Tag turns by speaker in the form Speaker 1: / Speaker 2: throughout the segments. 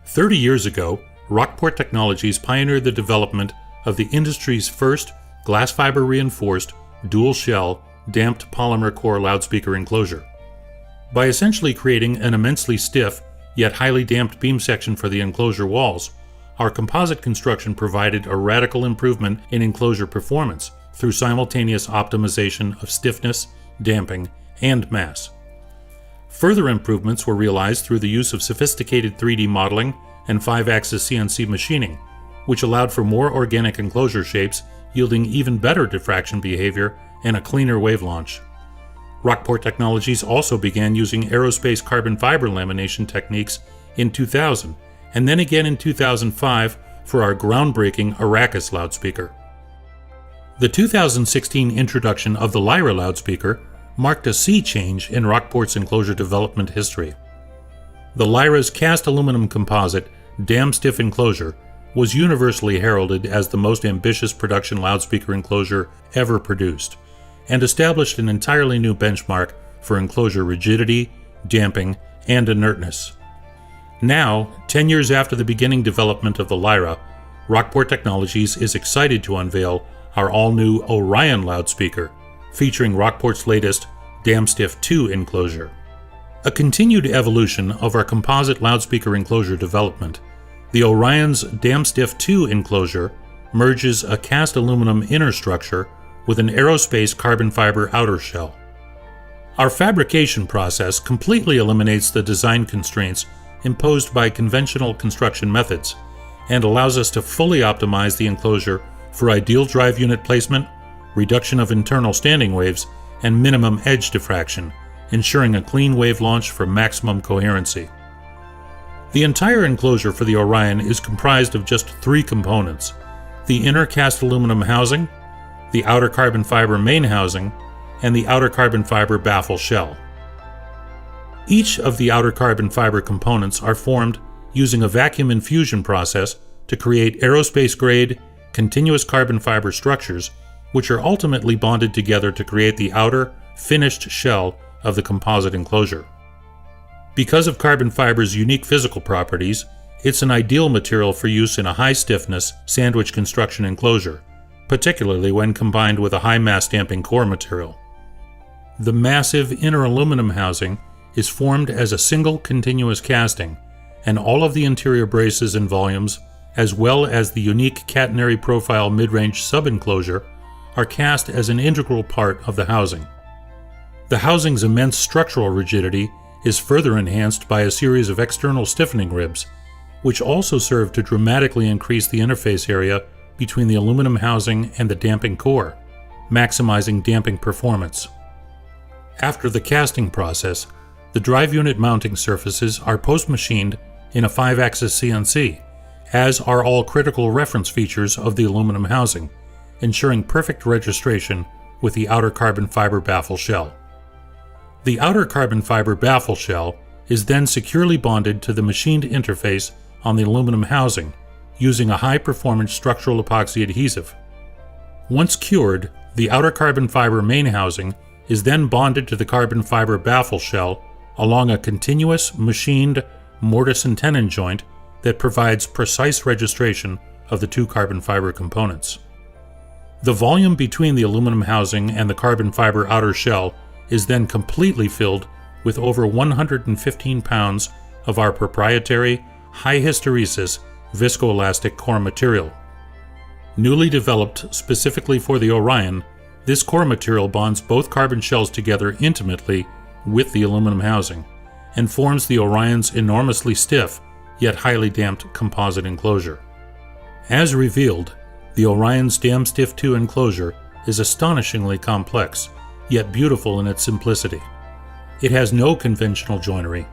Speaker 1: 30 years ago, Rockport Technologies pioneered the development of the industry's first glass fiber reinforced, dual-shell, damped polymer core loudspeaker enclosure. By essentially creating an immensely stiff, yet highly damped beam section for the enclosure walls, our composite construction provided a radical improvement in enclosure performance through simultaneous optimization of stiffness, damping, and mass. Further improvements were realized through the use of sophisticated 3D modeling and 5-axis CNC machining, which allowed for more organic enclosure shapes, yielding even better diffraction behavior and a cleaner wave launch. Rockport Technologies also began using aerospace carbon fiber lamination techniques in 2000, and then again in 2005 for our groundbreaking Arrakis loudspeaker. The 2016 introduction of the Lyra loudspeaker marked a sea change in Rockport's enclosure development history. The Lyra's cast aluminum composite, dam-stiff enclosure was universally heralded as the most ambitious production loudspeaker enclosure ever produced, and established an entirely new benchmark for enclosure rigidity, damping, and inertness. Now, 10 years after the beginning development of the Lyra, Rockport Technologies is excited to unveil our all-new Orion loudspeaker, featuring Rockport's latest DamStiff 2 enclosure. A continued evolution of our composite loudspeaker enclosure development, the Orion's DamStiff 2 enclosure merges a cast aluminum inner structure with an aerospace carbon fiber outer shell. Our fabrication process completely eliminates the design constraints imposed by conventional construction methods and allows us to fully optimize the enclosure for ideal drive unit placement, reduction of internal standing waves, and minimum edge diffraction, ensuring a clean wave launch for maximum coherency. The entire enclosure for the Orion is comprised of just 3 components: the inner cast aluminum housing, the outer carbon fiber main housing, and the outer carbon fiber baffle shell. Each of the outer carbon fiber components are formed using a vacuum infusion process to create aerospace-grade, continuous carbon fiber structures, which are ultimately bonded together to create the outer, finished shell of the composite enclosure. Because of carbon fiber's unique physical properties, it's an ideal material for use in a high-stiffness sandwich construction enclosure, particularly when combined with a high-mass damping core material. The massive inner aluminum housing is formed as a single continuous casting, and all of the interior braces and volumes, as well as the unique catenary profile mid-range sub-enclosure, are cast as an integral part of the housing. The housing's immense structural rigidity is further enhanced by a series of external stiffening ribs, which also serve to dramatically increase the interface area between the aluminum housing and the damping core, maximizing damping performance. After the casting process, the drive unit mounting surfaces are post-machined in a 5-axis CNC, as are all critical reference features of the aluminum housing, ensuring perfect registration with the outer carbon fiber baffle shell. The outer carbon fiber baffle shell is then securely bonded to the machined interface on the aluminum housing using a high-performance structural epoxy adhesive. Once cured, the outer carbon fiber main housing is then bonded to the carbon fiber baffle shell along a continuous machined mortise and tenon joint that provides precise registration of the 2 carbon fiber components. The volume between the aluminum housing and the carbon fiber outer shell is then completely filled with over 115 pounds of our proprietary high hysteresis viscoelastic core material. Newly developed specifically for the Orion, this core material bonds both carbon shells together intimately with the aluminum housing and forms the Orion's enormously stiff yet highly damped composite enclosure. As revealed, the Orion's DamStiff 2 enclosure is astonishingly complex, yet beautiful in its simplicity. It has no conventional joinery,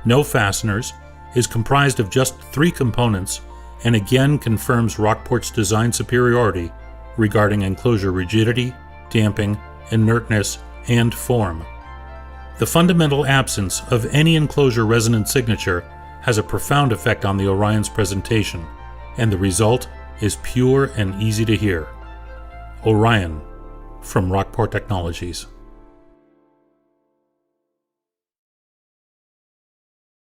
Speaker 1: no fasteners, is comprised of just 3 components, and again confirms Rockport's design superiority regarding enclosure rigidity, damping, inertness, and form. The fundamental absence of any enclosure resonant signature has a profound effect on the Orion's presentation, and the result is pure and easy to hear. Orion, from Rockport Technologies.